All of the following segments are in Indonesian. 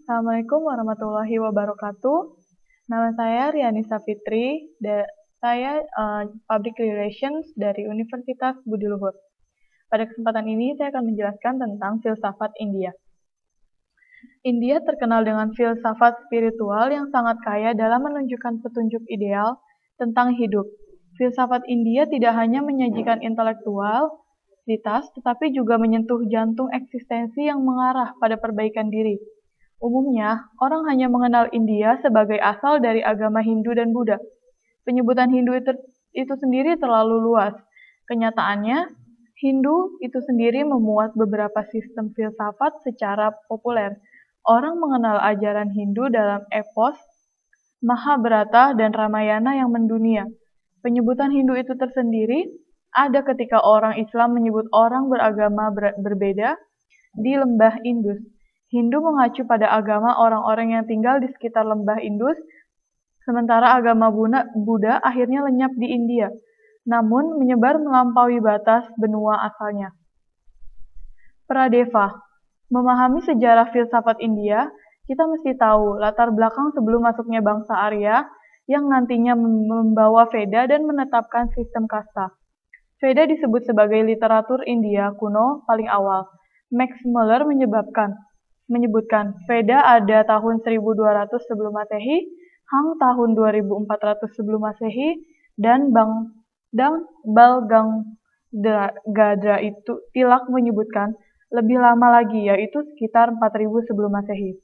Assalamualaikum warahmatullahi wabarakatuh. Nama saya Rianisa Fitri, saya Public Relations dari Universitas Budi Luhur. Pada kesempatan ini saya akan menjelaskan tentang filsafat India. India terkenal dengan filsafat spiritual yang sangat kaya dalam menunjukkan petunjuk ideal tentang hidup. Filsafat India tidak hanya menyajikan intelektualitas, tetapi juga menyentuh jantung eksistensi yang mengarah pada perbaikan diri. Umumnya, orang hanya mengenal India sebagai asal dari agama Hindu dan Buddha. Penyebutan Hindu itu sendiri terlalu luas. Kenyataannya, Hindu itu sendiri memuat beberapa sistem filsafat secara populer. Orang mengenal ajaran Hindu dalam epos Mahabharata dan Ramayana yang mendunia. Penyebutan Hindu itu tersendiri ada ketika orang Islam menyebut orang beragama berbeda di lembah Indus. Hindu mengacu pada agama orang-orang yang tinggal di sekitar lembah Indus, sementara agama Buddha akhirnya lenyap di India, namun menyebar melampaui batas benua asalnya. Pradeva. Memahami sejarah filsafat India, kita mesti tahu latar belakang sebelum masuknya bangsa Arya yang nantinya membawa Veda dan menetapkan sistem kasta. Veda disebut sebagai literatur India kuno paling awal. Max Muller menyebutkan Veda ada tahun 1200 sebelum Masehi, Hang tahun 2400 sebelum Masehi, dan Balgangadra itu Tilak menyebutkan lebih lama lagi, yaitu sekitar 4000 sebelum Masehi.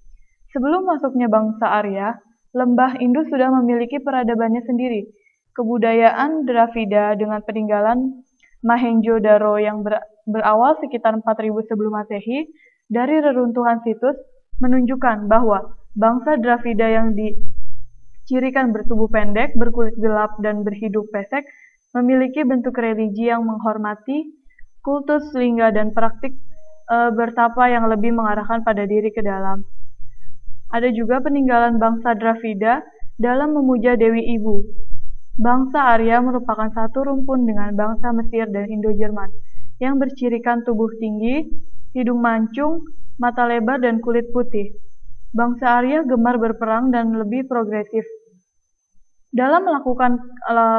Sebelum masuknya bangsa Arya, lembah Indus sudah memiliki peradabannya sendiri. Kebudayaan Dravida dengan peninggalan Mohenjo-daro yang berawal sekitar 4000 sebelum Masehi dari reruntuhan situs menunjukkan bahwa bangsa Dravida yang dicirikan bertubuh pendek, berkulit gelap, dan berhidup pesek memiliki bentuk religi yang menghormati kultus lingga dan praktik bertapa yang lebih mengarahkan pada diri ke dalam. Ada juga peninggalan bangsa Dravida dalam memuja Dewi Ibu. Bangsa Arya merupakan satu rumpun dengan bangsa Mesir dan Indo-Jerman yang bercirikan tubuh tinggi, hidung mancung, mata lebar, dan kulit putih. Bangsa Arya gemar berperang dan lebih progresif. Dalam melakukan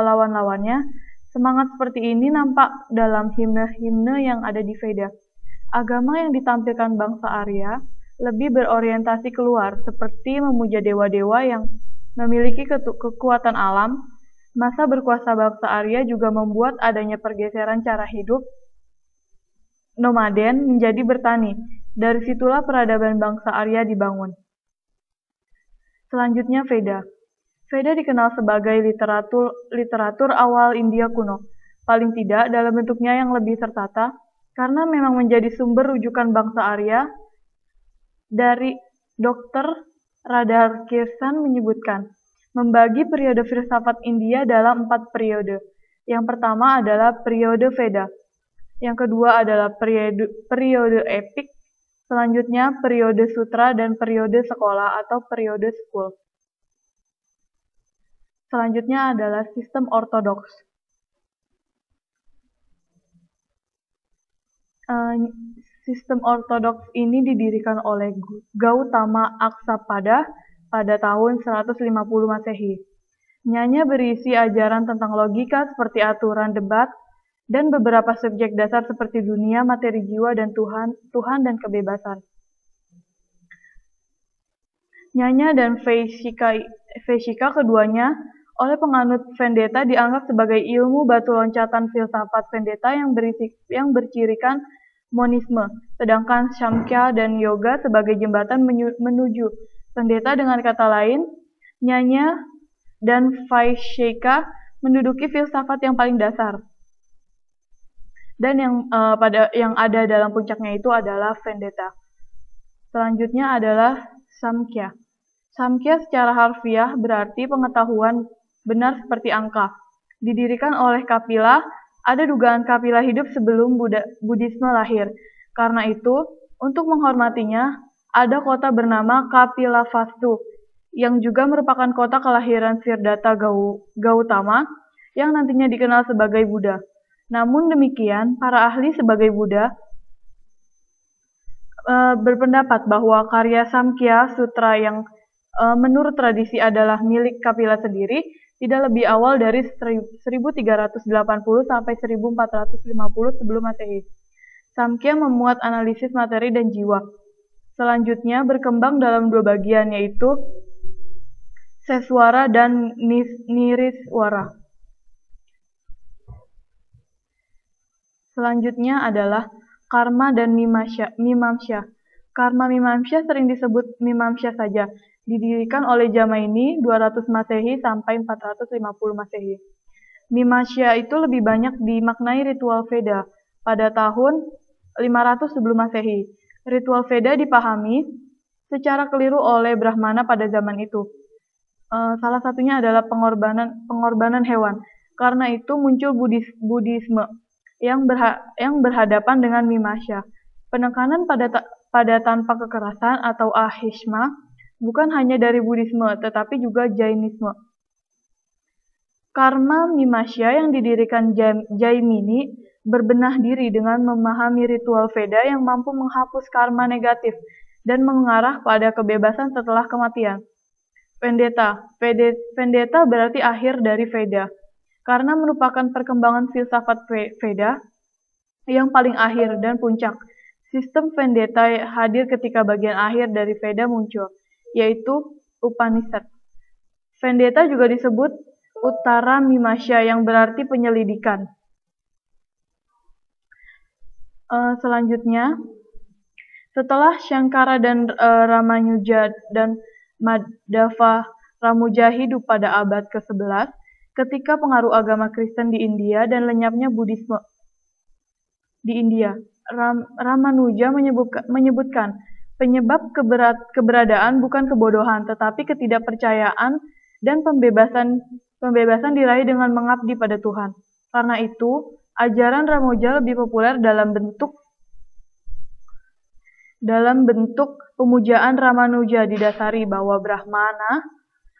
lawan-lawannya, semangat seperti ini nampak dalam himne-himne yang ada di Veda. Agama yang ditampilkan bangsa Arya lebih berorientasi keluar, seperti memuja dewa-dewa yang memiliki kekuatan alam. Masa berkuasa bangsa Arya juga membuat adanya pergeseran cara hidup nomaden menjadi bertani. Dari situlah peradaban bangsa Arya dibangun. Selanjutnya Veda. Veda dikenal sebagai literatur awal India kuno, paling tidak dalam bentuknya yang lebih tertata, karena memang menjadi sumber rujukan bangsa Arya. Dari Dr. Radhakrishnan menyebutkan, membagi periode filsafat India dalam 4 periode. Yang pertama adalah periode Veda. Yang kedua adalah periode epik, selanjutnya periode sutra, dan periode sekolah atau periode school. Selanjutnya adalah sistem ortodoks. Sistem ortodoks ini didirikan oleh Gautama Aksapada pada tahun 150 Masehi. Nyanya berisi ajaran tentang logika seperti aturan debat dan beberapa subjek dasar seperti dunia, materi jiwa, dan Tuhan dan kebebasan. Nyanya dan Vaishika keduanya oleh penganut Vedanta dianggap sebagai ilmu batu loncatan filsafat Vedanta yang bercirikan monisme, sedangkan Samkhya dan Yoga sebagai jembatan menuju Vedanta. Dengan kata lain, Nyanya dan Vaishika menduduki filsafat yang paling dasar. Dan yang ada dalam puncaknya itu adalah Vedanta. Selanjutnya adalah Samkhya. Samkhya secara harfiah berarti pengetahuan benar seperti angka. Didirikan oleh Kapila, ada dugaan Kapila hidup sebelum Buddhisme lahir. Karena itu, untuk menghormatinya, ada kota bernama Kapilavastu, yang juga merupakan kota kelahiran Siddhartha Gautama, yang nantinya dikenal sebagai Buddha. Namun demikian, para ahli sebagai Buddha berpendapat bahwa karya Samkhya Sutra yang menurut tradisi adalah milik Kapila sendiri tidak lebih awal dari 1380 sampai 1450 sebelum Masehi. Samkhya memuat analisis materi dan jiwa. Selanjutnya berkembang dalam dua bagian, yaitu Seswara dan Niriswara. Selanjutnya adalah Karma dan Mimamsya. Karma Mimamsya sering disebut Mimamsya saja. Didirikan oleh Jamaini 200 Masehi sampai 450 Masehi. Mimamsya itu lebih banyak dimaknai ritual Veda pada tahun 500 sebelum Masehi. Ritual Veda dipahami secara keliru oleh Brahmana pada zaman itu. Salah satunya adalah pengorbanan hewan. Karena itu muncul Buddhisme yang berhadapan dengan Mimamsya. Penekanan pada tanpa kekerasan atau ahimsa bukan hanya dari Buddhisme, tetapi juga Jainisme. Karma Mimamsya yang didirikan Jaimini berbenah diri dengan memahami ritual Veda yang mampu menghapus karma negatif dan mengarah pada kebebasan setelah kematian. Vendetta berarti akhir dari Veda, karena merupakan perkembangan filsafat Veda yang paling akhir dan puncak. Sistem Vendetta hadir ketika bagian akhir dari Veda muncul, yaitu Upanishad. Vendetta juga disebut Uttara Mimamsya yang berarti penyelidikan. Selanjutnya, setelah Shankara dan Ramanuja dan Madhava Ramuja hidup pada abad ke-11, ketika pengaruh agama Kristen di India dan lenyapnya Buddhisme di India, Ramanuja menyebutkan penyebab keberadaan bukan kebodohan, tetapi ketidakpercayaan dan pembebasan diraih dengan mengabdi pada Tuhan. Karena itu, ajaran Ramuja lebih populer dalam bentuk pemujaan Ramanuja didasari bahwa Brahmana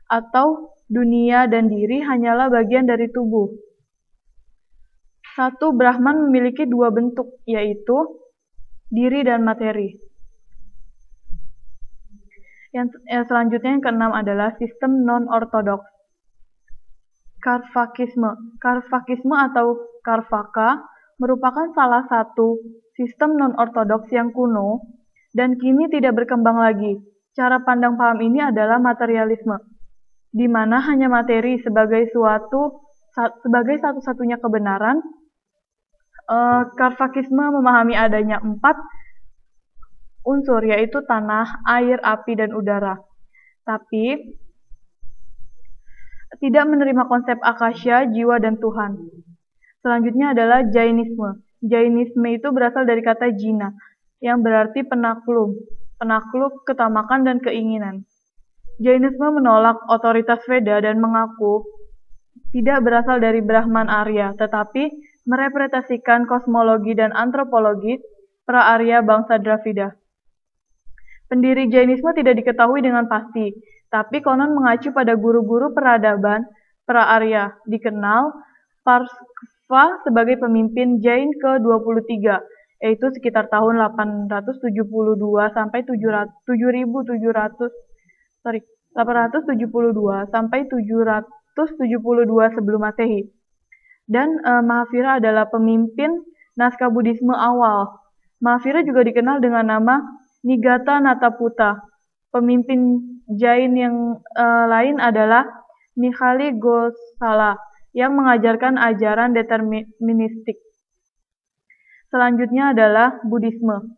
atau dunia dan diri hanyalah bagian dari tubuh. Satu Brahman memiliki dua bentuk, yaitu diri dan materi. Yang selanjutnya yang keenam adalah sistem non-ortodoks. Karvakisme atau Karvaka merupakan salah satu sistem non-ortodoks yang kuno dan kini tidak berkembang lagi. Cara pandang paham ini adalah materialisme, di mana hanya materi sebagai satu-satunya kebenaran. Karvakisme memahami adanya 4 unsur, yaitu tanah, air, api, dan udara. Tapi tidak menerima konsep akasya, jiwa, dan Tuhan. Selanjutnya adalah Jainisme. Jainisme itu berasal dari kata jina, yang berarti penakluk, ketamakan, dan keinginan. Jainisme menolak otoritas Veda dan mengaku tidak berasal dari Brahman Arya, tetapi merepresentasikan kosmologi dan antropologi pra-Arya bangsa Dravida. Pendiri Jainisme tidak diketahui dengan pasti, tapi konon mengacu pada guru-guru peradaban pra-Arya, dikenal Parskva sebagai pemimpin Jain ke-23, yaitu sekitar tahun 872 sampai 772 sebelum Masehi. Dan Mahavira adalah pemimpin naskah Buddhisme awal. Mahavira juga dikenal dengan nama Nigata Nataputa. Pemimpin Jain yang lain adalah Mihaly Gosala yang mengajarkan ajaran deterministik. Selanjutnya adalah Buddhisme.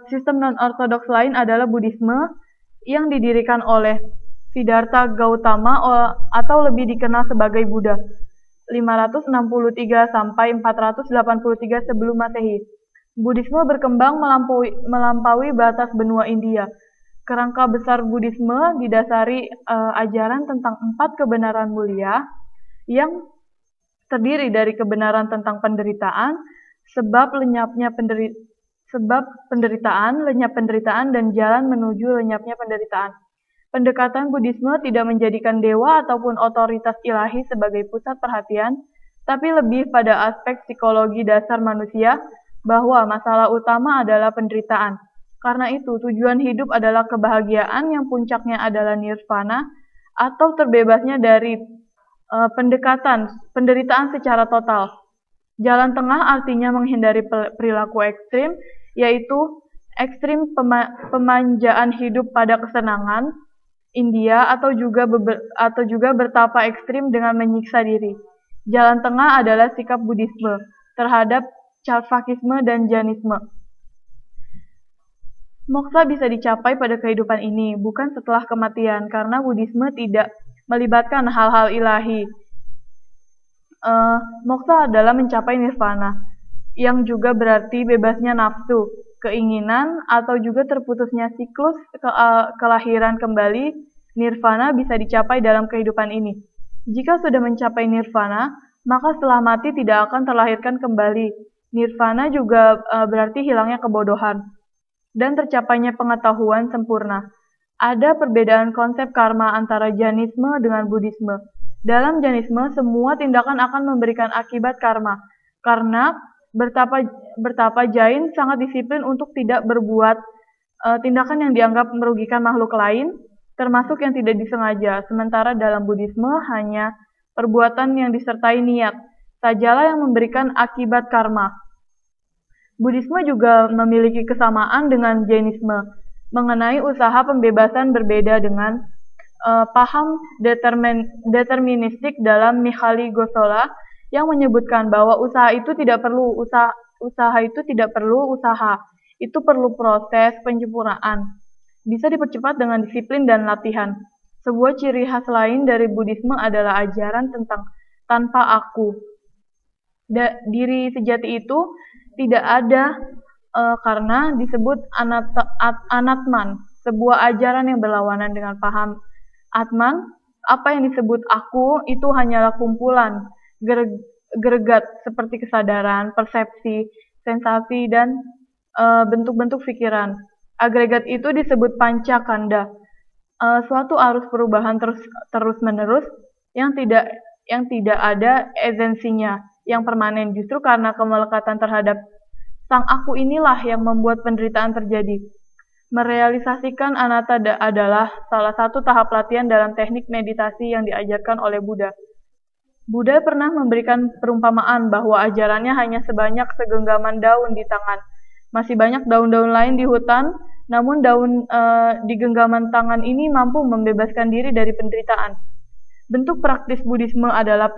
Sistem non-ortodoks lain adalah Buddhisme yang didirikan oleh Siddhartha Gautama atau lebih dikenal sebagai Buddha. 563 sampai 483 sebelum Masehi. Buddhisme berkembang melampaui batas benua India. Kerangka besar Buddhisme didasari ajaran tentang 4 kebenaran mulia yang terdiri dari kebenaran tentang penderitaan, sebab penderitaan, lenyap penderitaan, dan jalan menuju lenyapnya penderitaan. Pendekatan Buddhisme tidak menjadikan dewa ataupun otoritas ilahi sebagai pusat perhatian, tapi lebih pada aspek psikologi dasar manusia bahwa masalah utama adalah penderitaan. Karena itu, tujuan hidup adalah kebahagiaan yang puncaknya adalah nirvana atau terbebasnya dari penderitaan secara total. Jalan tengah artinya menghindari perilaku ekstrim, yaitu ekstrim pemanjaan hidup pada kesenangan, India atau juga bertapa ekstrim dengan menyiksa diri. Jalan tengah adalah sikap Buddhisme terhadap Charvakisme dan Jainisme. Moksha bisa dicapai pada kehidupan ini, bukan setelah kematian, karena Buddhisme tidak melibatkan hal-hal ilahi. Moksha adalah mencapai nirvana, yang juga berarti bebasnya nafsu, keinginan, atau juga terputusnya siklus kelahiran kembali. Nirvana bisa dicapai dalam kehidupan ini. Jika sudah mencapai nirvana, maka setelah mati tidak akan terlahirkan kembali. Nirvana juga berarti hilangnya kebodohan dan tercapainya pengetahuan sempurna. Ada perbedaan konsep karma antara Jainisme dengan Buddhisme. Dalam Jainisme, semua tindakan akan memberikan akibat karma. Karena bertapa Jain sangat disiplin untuk tidak berbuat tindakan yang dianggap merugikan makhluk lain, termasuk yang tidak disengaja. Sementara dalam Buddhisme hanya perbuatan yang disertai niat sajalah yang memberikan akibat karma. Buddhisme juga memiliki kesamaan dengan Jainisme mengenai usaha pembebasan, berbeda dengan paham deterministik dalam Mihaly Gosola yang menyebutkan bahwa usaha itu tidak perlu usaha, itu perlu proses penyempurnaan. Bisa dipercepat dengan disiplin dan latihan. Sebuah ciri khas lain dari Buddhisme adalah ajaran tentang tanpa aku. Diri sejati itu tidak ada karena disebut anatman, sebuah ajaran yang berlawanan dengan paham atman. Apa yang disebut aku itu hanyalah kumpulan gregat seperti kesadaran, persepsi, sensasi, dan bentuk-bentuk pikiran. Agregat itu disebut panca kanda, suatu arus perubahan terus-menerus yang tidak ada esensinya yang permanen. Justru karena kemelekatan terhadap sang aku inilah yang membuat penderitaan terjadi. Merealisasikan anatta adalah salah satu tahap latihan dalam teknik meditasi yang diajarkan oleh Buddha. Buddha pernah memberikan perumpamaan bahwa ajarannya hanya sebanyak segenggaman daun di tangan. Masih banyak daun-daun lain di hutan, namun daun di genggaman tangan ini mampu membebaskan diri dari penderitaan. Bentuk praktis Buddhisme adalah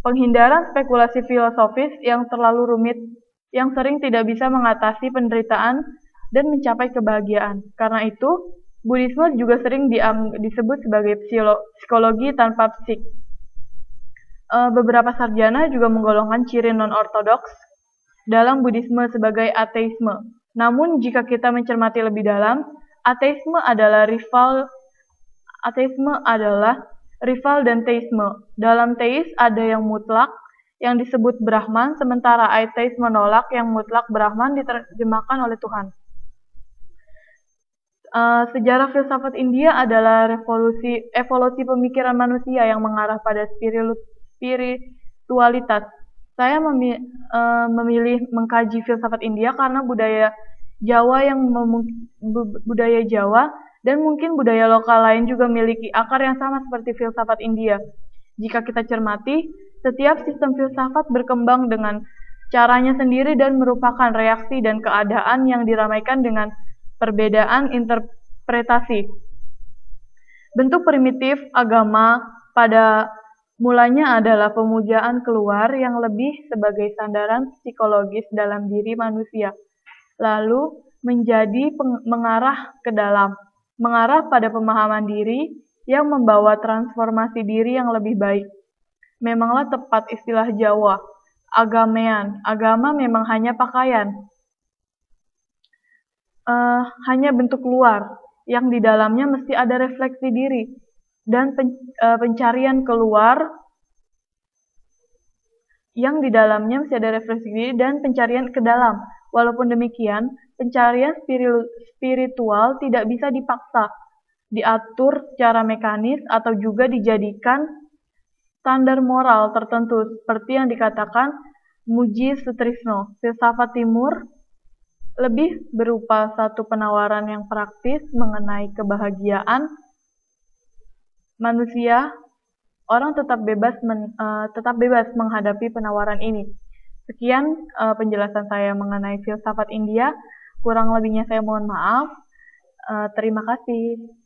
penghindaran spekulasi filosofis yang terlalu rumit, yang sering tidak bisa mengatasi penderitaan dan mencapai kebahagiaan. Karena itu, Buddhisme juga sering disebut sebagai psikologi tanpa psik. Beberapa sarjana juga menggolongkan ciri non-ortodoks dalam Buddhisme sebagai ateisme. Namun, jika kita mencermati lebih dalam, ateisme adalah rival dan teisme. Dalam teis ada yang mutlak, yang disebut Brahman, sementara ateis menolak yang mutlak. Brahman diterjemahkan oleh Tuhan. Sejarah filsafat India adalah evolusi pemikiran manusia yang mengarah pada spiritualitas. Saya memilih mengkaji filsafat India karena budaya Jawa dan mungkin budaya lokal lain juga memiliki akar yang sama seperti filsafat India. Jika kita cermati, setiap sistem filsafat berkembang dengan caranya sendiri dan merupakan reaksi dan keadaan yang diramaikan dengan perbedaan interpretasi. Bentuk primitif agama pada mulanya adalah pemujaan keluar yang lebih sebagai sandaran psikologis dalam diri manusia, lalu menjadi mengarah ke dalam, mengarah pada pemahaman diri yang membawa transformasi diri yang lebih baik. Memanglah tepat istilah Jawa, agamean. Agama memang hanya pakaian, hanya bentuk luar, yang di dalamnya mesti ada refleksi diri dan pencarian keluar, yang di dalamnya mesti ada refleksi diri dan pencarian ke dalam. Walaupun demikian, pencarian spiritual tidak bisa dipaksa, diatur secara mekanis, atau juga dijadikan standar moral tertentu, seperti yang dikatakan Muji Sutrisno. Filsafat Timur lebih berupa satu penawaran yang praktis mengenai kebahagiaan manusia. Orang tetap bebas menghadapi penawaran ini. Sekian penjelasan saya mengenai filsafat India. Kurang lebihnya saya mohon maaf. Terima kasih.